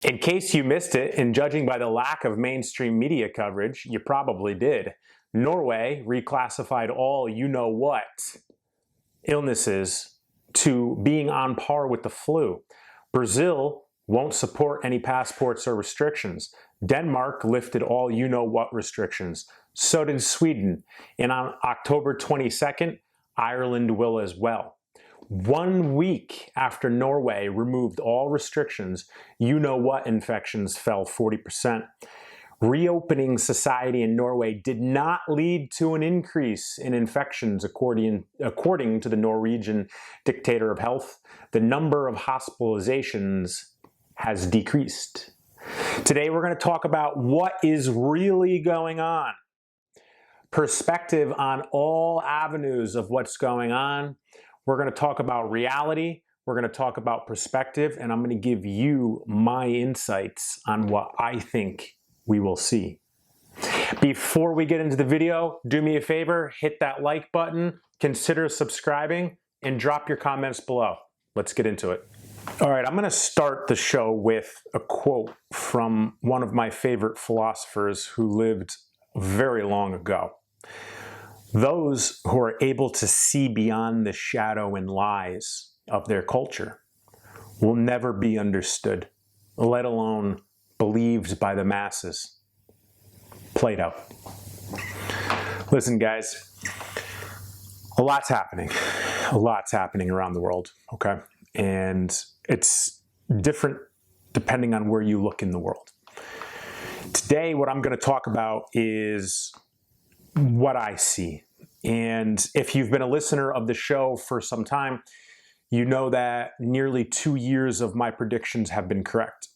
In case you missed it, and judging by the lack of mainstream media coverage, you probably did. Norway reclassified all you-know-what illnesses to being on par with the flu. Brazil won't support any passports or restrictions. Denmark lifted all you-know-what restrictions. So did Sweden. And on October 22nd, Ireland will as well. 1 week after Norway removed all restrictions, you-know-what infections fell 40%. Reopening society in Norway did not lead to an increase in infections, according to the Norwegian dictator of health. The number of hospitalizations has decreased. Today we're going to talk about what is really going on. Perspective on all avenues of what's going on. We're going to talk about reality, we're going to talk about perspective, and I'm going to give you my insights on what I think we will see. Before we get into the video, do me a favor, hit that like button, consider subscribing, and drop your comments below. Let's get into it. All right, I'm going to start the show with a quote from one of my favorite philosophers who lived very long ago. Those who are able to see beyond the shadow and lies of their culture will never be understood, let alone believed by the masses. Plato. Listen, guys, a lot's happening. A lot's happening around the world, okay? And it's different depending on where you look in the world. Today, what I'm going to talk about is what I see. And if you've been a listener of the show for some time, you know that nearly 2 years of my predictions have been correct.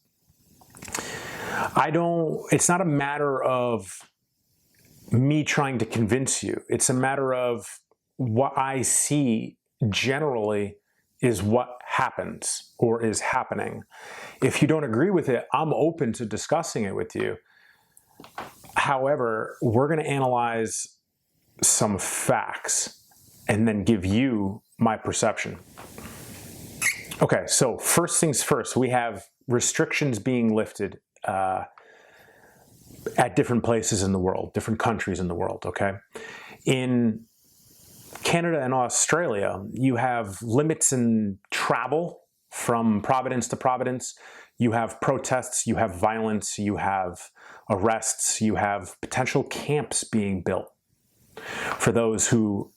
It's not a matter of me trying to convince you. It's a matter of what I see generally is what happens or is happening. If you don't agree with it, I'm open to discussing it with you. However, we're going to analyze some facts and then give you my perception. Okay, so first things first, we have restrictions being lifted at different places in the world, different countries in the world, okay? In Canada and Australia, you have limits in travel from province to province. You have protests, you have violence, you have arrests, you have potential camps being built for those who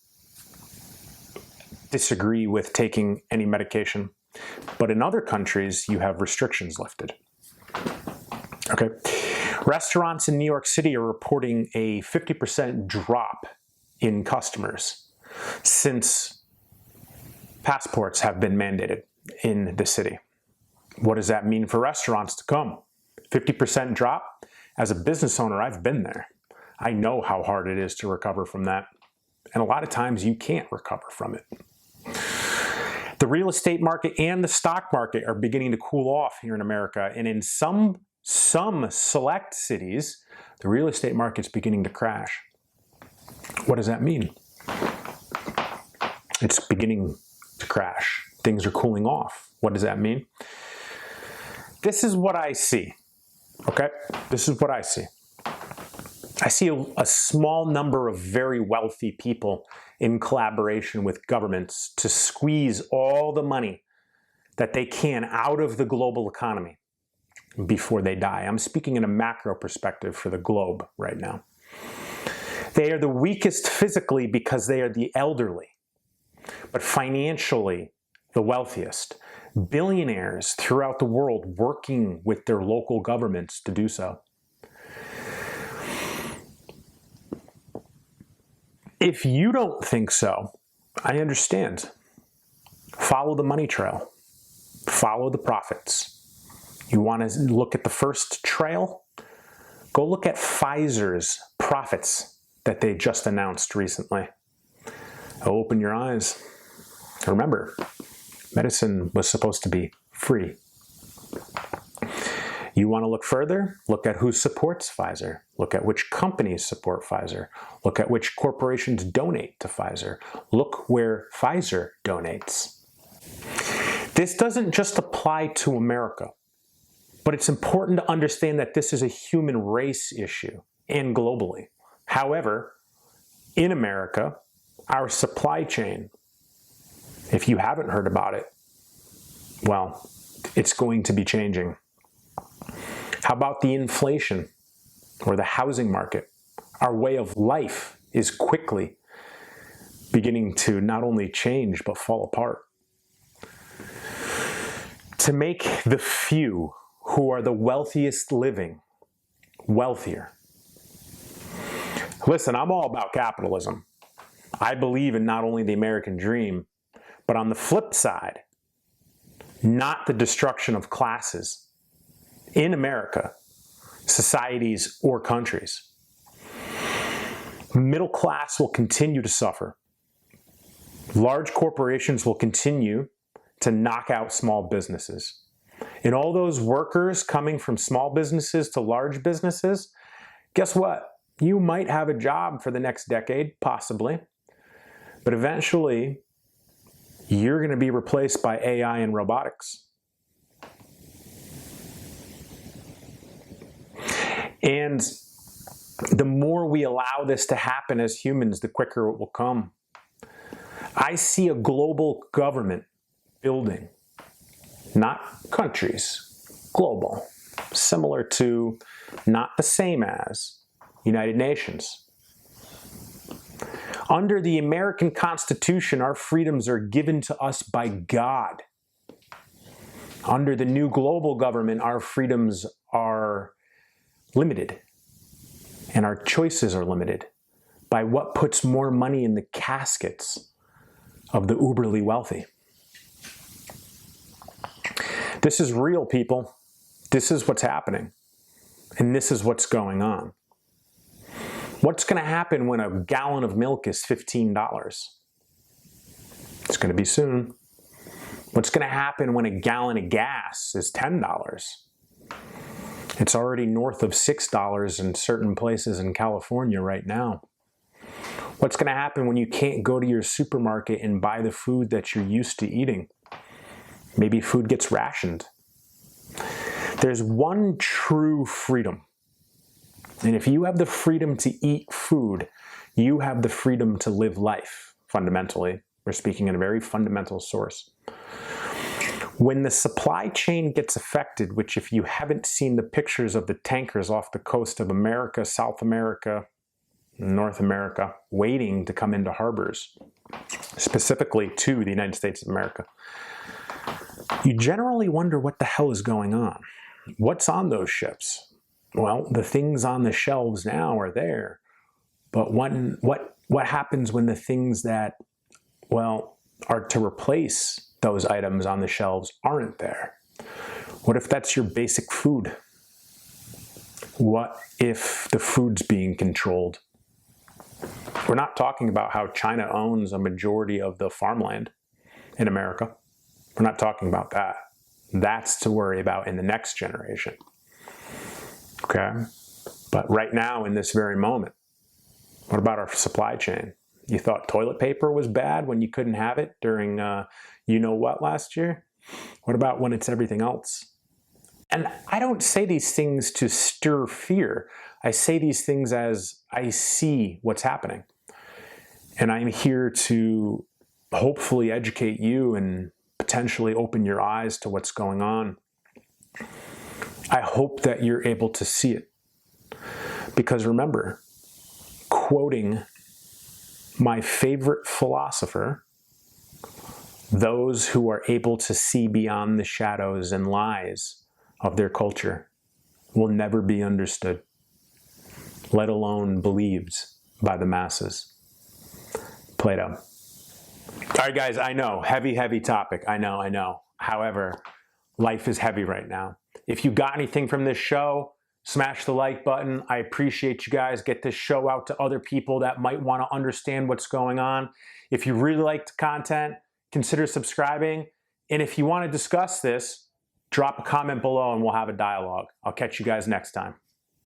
disagree with taking any medication. But in other countries, you have restrictions lifted. Okay. Restaurants in New York City are reporting a 50% drop in customers since passports have been mandated in the city. What does that mean for restaurants to come? 50% drop? As a business owner, I've been there. I know how hard it is to recover from that. And a lot of times you can't recover from it. The real estate market and the stock market are beginning to cool off here in America. And in some select cities, the real estate market's beginning to crash. What does that mean? It's beginning to crash. Things are cooling off. What does that mean? This is what I see, okay? This is what I see. I see a small number of very wealthy people in collaboration with governments to squeeze all the money that they can out of the global economy before they die. I'm speaking in a macro perspective for the globe right now. They are the weakest physically because they are the elderly, but financially the wealthiest. Billionaires throughout the world working with their local governments to do so. If you don't think so, I understand. Follow the money trail. Follow the profits. You want to look at the first trail? Go look at Pfizer's profits that they just announced recently. Open your eyes. Remember, medicine was supposed to be free. You want to look further? Look at who supports Pfizer. Look at which companies support Pfizer. Look at which corporations donate to Pfizer. Look where Pfizer donates. This doesn't just apply to America. But it's important to understand that this is a human race issue and globally. However, in America, our supply chain, if you haven't heard about it, well, it's going to be changing. How about the inflation or the housing market? Our way of life is quickly beginning to not only change, but fall apart. To make the few who are the wealthiest living wealthier. Listen, I'm all about capitalism. I believe in not only the American dream, but on the flip side, not the destruction of classes in America, societies, or countries. Middle class will continue to suffer. Large corporations will continue to knock out small businesses. And all those workers coming from small businesses to large businesses, guess what? You might have a job for the next decade, possibly, but eventually you're going to be replaced by AI and robotics. And the more we allow this to happen as humans, the quicker it will come. I see a global government building, not countries, global, similar to, not the same as, United Nations. Under the American Constitution, our freedoms are given to us by God. Under the new global government, our freedoms are limited, and our choices are limited by what puts more money in the caskets of the uberly wealthy. This is real, people. This is what's happening, and this is what's going on. What's going to happen when a gallon of milk is $15? It's going to be soon. What's going to happen when a gallon of gas is $10? It's already north of $6 in certain places in California right now. What's going to happen when you can't go to your supermarket and buy the food that you're used to eating? Maybe food gets rationed. There's one true freedom. And if you have the freedom to eat food, you have the freedom to live life, fundamentally. We're speaking in a very fundamental source. When the supply chain gets affected, which if you haven't seen the pictures of the tankers off the coast of America, South America, North America, waiting to come into harbors, specifically to the United States of America, you generally wonder what the hell is going on. What's on those ships? Well, the things on the shelves now are there, but what happens when the things that, well, are to replace those items on the shelves aren't there? What if that's your basic food? What if the food's being controlled? We're not talking about how China owns a majority of the farmland in America. We're not talking about that. That's to worry about in the next generation. Okay? But right now, in this very moment, what about our supply chain? You thought toilet paper was bad when you couldn't have it during you-know-what last year? What about when it's everything else? And I don't say these things to stir fear. I say these things as I see what's happening. And I'm here to hopefully educate you and potentially open your eyes to what's going on. I hope that you're able to see it. Because remember, quoting my favorite philosopher, those who are able to see beyond the shadows and lies of their culture will never be understood, let alone believed by the masses. Plato. All right, guys, I know, heavy topic. I know. However, life is heavy right now. If you got anything from this show, smash the like button. I appreciate you guys. Get this show out to other people that might want to understand what's going on. If you really liked the content, consider subscribing. And if you want to discuss this, drop a comment below and we'll have a dialogue. I'll catch you guys next time.